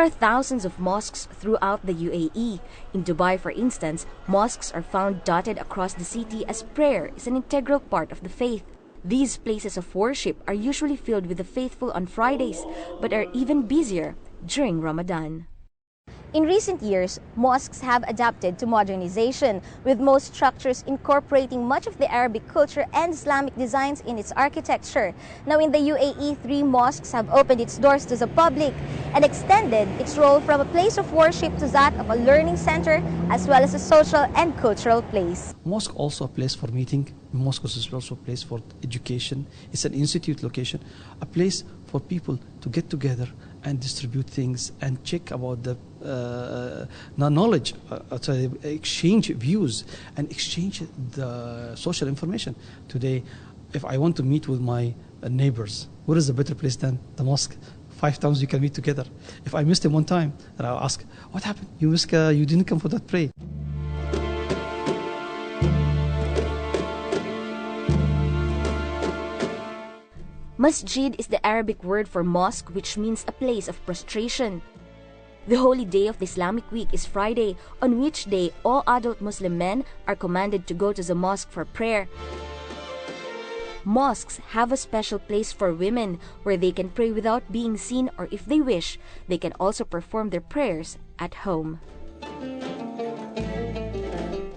are thousands of mosques throughout the UAE. In Dubai, for instance, mosques are found dotted across the city as prayer is an integral part of the faith. These places of worship are usually filled with the faithful on Fridays, but are even busier during Ramadan. In recent years, mosques have adapted to modernization, with most structures incorporating much of the Arabic culture and Islamic designs in its architecture. Now in the UAE, 3 mosques have opened its doors to the public and extended its role from a place of worship to that of a learning center, as well as a social and cultural place. Mosque also a place for meeting. Mosque is also a place for education. It's an institute location, a place for people to get together and distribute things and check about the knowledge, exchange views and exchange the social information. Today, if I want to meet with my neighbors, what is a better place than the mosque? 5 times you can meet together. If I missed him one time, then I'll ask, what happened? You didn't come for that prayer. Masjid is the Arabic word for mosque, which means a place of prostration. The holy day of the Islamic week is Friday, on which day all adult Muslim men are commanded to go to the mosque for prayer. Mosques have a special place for women where they can pray without being seen, or if they wish, they can also perform their prayers at home.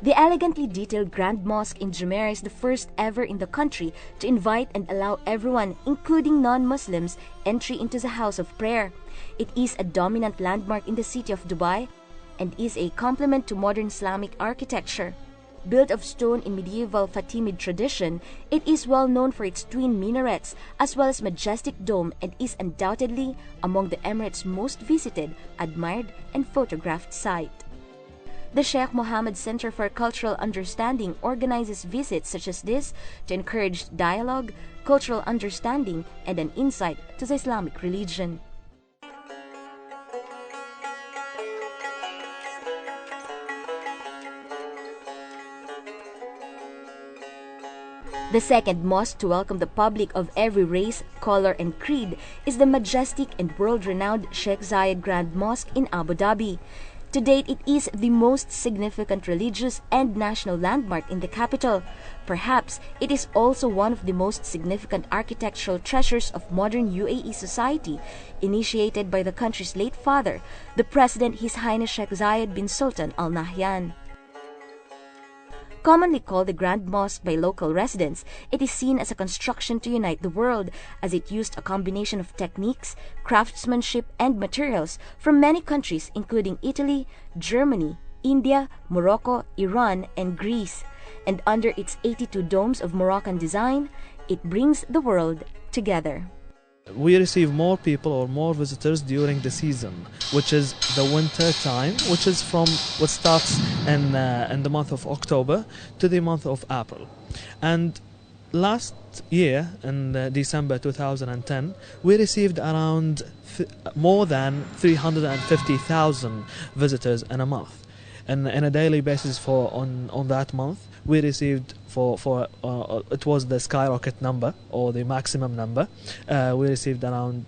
The elegantly detailed Grand Mosque in Jumeirah is the first ever in the country to invite and allow everyone, including non-Muslims, entry into the house of prayer. It is a dominant landmark in the city of Dubai and is a complement to modern Islamic architecture. Built of stone in medieval Fatimid tradition, it is well known for its twin minarets as well as majestic dome, and is undoubtedly among the Emirates' most visited, admired, and photographed site. The Sheikh Mohammed Center for Cultural Understanding organizes visits such as this to encourage dialogue, cultural understanding, and an insight to the Islamic religion. The second mosque to welcome the public of every race, color, and creed is the majestic and world-renowned Sheikh Zayed Grand Mosque in Abu Dhabi. To date, it is the most significant religious and national landmark in the capital. Perhaps it is also one of the most significant architectural treasures of modern UAE society, initiated by the country's late father, the President His Highness Sheikh Zayed bin Sultan Al Nahyan. Commonly called the Grand Mosque by local residents, it is seen as a construction to unite the world, as it used a combination of techniques, craftsmanship, and materials from many countries including Italy, Germany, India, Morocco, Iran, and Greece. And under its 82 domes of Moroccan design, it brings the world together. We receive more people or more visitors during the season, which is the winter time, which is from what starts in the month of October to the month of April. And last year, in December 2010, we received around more than 350,000 visitors in a month. And on a daily basis on that month, we received it was the skyrocket number or the maximum number. We received around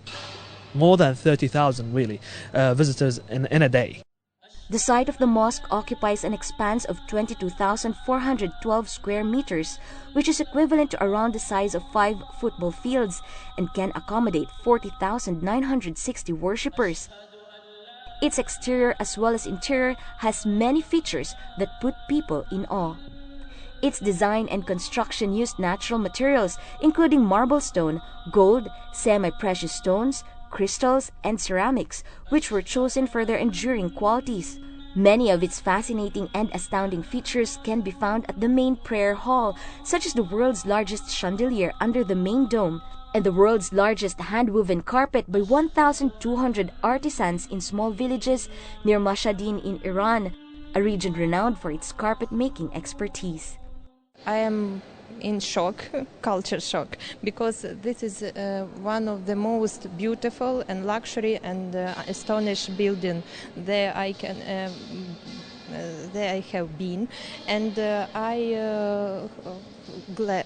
more than 30,000 really visitors in a day. The site of the mosque occupies an expanse of 22,412 square meters, which is equivalent to around the size of 5 football fields, and can accommodate 40,960 worshippers. Its exterior as well as interior has many features that put people in awe. Its design and construction used natural materials including marble stone, gold, semi-precious stones, crystals, and ceramics, which were chosen for their enduring qualities. Many of its fascinating and astounding features can be found at the main prayer hall, such as the world's largest chandelier under the main dome, and the world's largest hand-woven carpet by 1,200 artisans in small villages near Mashhadin in Iran, a region renowned for its carpet-making expertise. I am in shock, culture shock, because this is one of the most beautiful and luxury and astonished building there I have been, and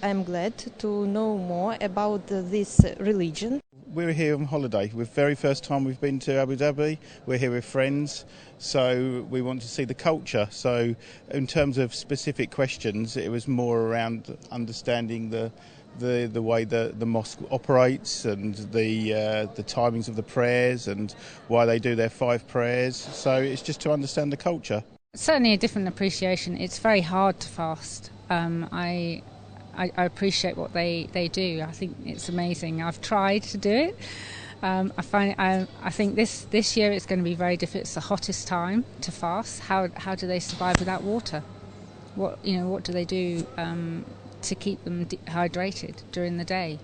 I'm glad to know more about this religion. we're here on holiday. We're very first time we've been to Abu Dhabi. We're here with friends, so we want to see the culture. So in terms of specific questions, it was more around understanding the way the mosque operates and the timings of the prayers and why they do their 5 prayers. So it's just to understand the culture. Certainly a different appreciation. It's very hard to fast. I appreciate what they do. I think it's amazing. I've tried to do it. I think this year it's going to be very difficult. It's the hottest time to fast. How do they survive without water? What do they do to keep them hydrated during the day?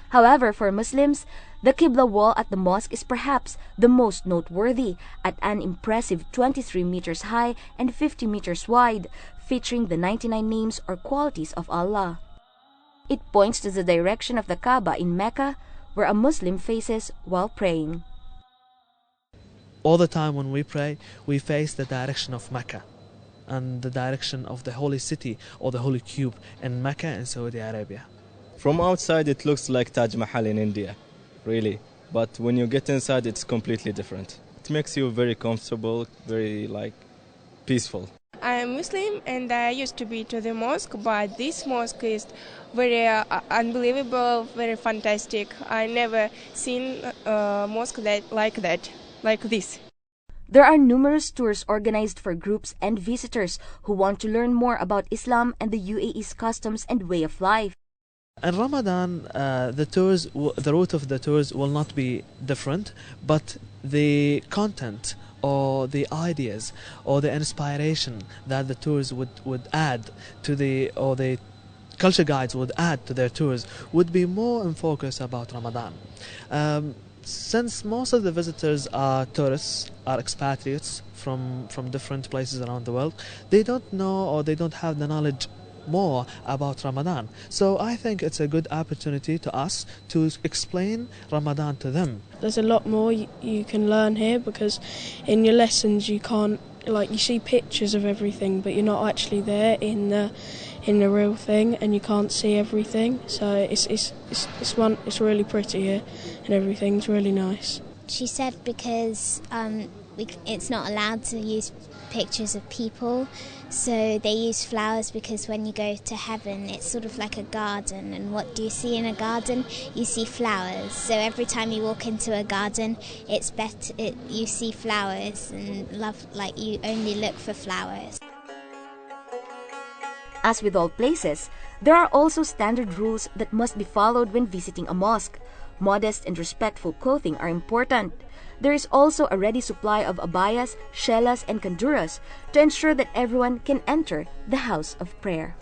However, for Muslims, the Qibla wall at the mosque is perhaps the most noteworthy, at an impressive 23 meters high and 50 meters wide, featuring the 99 names or qualities of Allah. It points to the direction of the Kaaba in Mecca, where a Muslim faces while praying. All the time when we pray, we face the direction of Mecca and the direction of the holy city or the holy cube in Mecca in Saudi Arabia. From outside it looks like Taj Mahal in India, really. But when you get inside it's completely different. It makes you very comfortable, very peaceful. I am Muslim and I used to be to the mosque, but this mosque is very unbelievable, very fantastic. I never seen a mosque like this. There are numerous tours organized for groups and visitors who want to learn more about Islam and the UAE's customs and way of life. In Ramadan, the route of the tours will not be different, but the content or the ideas or the inspiration that the tours would add to the culture guides would add to their tours would be more in focus about Ramadan. Since most of the visitors are tourists, are expatriates from different places around the world, they don't know or they don't have the knowledge more about Ramadan. So I think it's a good opportunity to us to explain Ramadan to them. There's a lot more you can learn here, because in your lessons you can't, you see pictures of everything, but you're not actually there in the real thing, and you can't see everything. So it's really pretty here, and everything's really nice. She said because it's not allowed to use pictures of people, so they use flowers, because when you go to heaven it's sort of like a garden, and what do you see in a garden? You see flowers. So every time you walk into a garden, it's better you see flowers, and you only look for flowers. As with all places, there are also standard rules that must be followed when visiting a mosque. Modest and respectful clothing are important. There is also a ready supply of abayas, shellas, and kanduras to ensure that everyone can enter the house of prayer.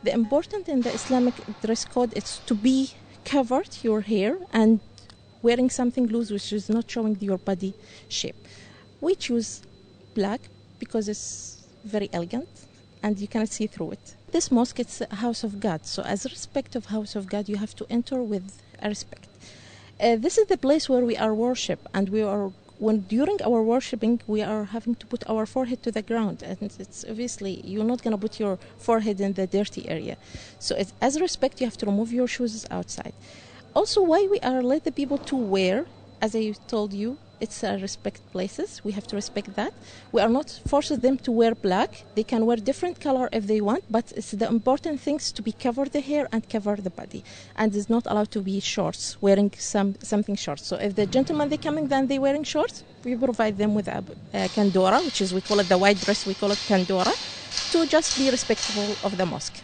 The important in the Islamic dress code is to be covered your hair and wearing something loose which is not showing your body shape. We choose black because it's very elegant and you cannot see through it. This mosque, it's a house of God, so as a respect of house of God, you have to enter with a respect. This is the place where we are worship, and during our worshiping we are having to put our forehead to the ground, and it's obviously you're not going to put your forehead in the dirty area. So as a respect, you have to remove your shoes outside. Also, why we are let the people to wear, as I told you, it's a respect places. We have to respect that. We are not forcing them to wear black. They can wear different color if they want, but it's the important things to be cover the hair and cover the body. And it's not allowed to be shorts, wearing something short. So if the gentlemen they coming, then they wearing shorts, we provide them with a kandora, which is, we call it the white dress, we call it kandora, to just be respectful of the mosque.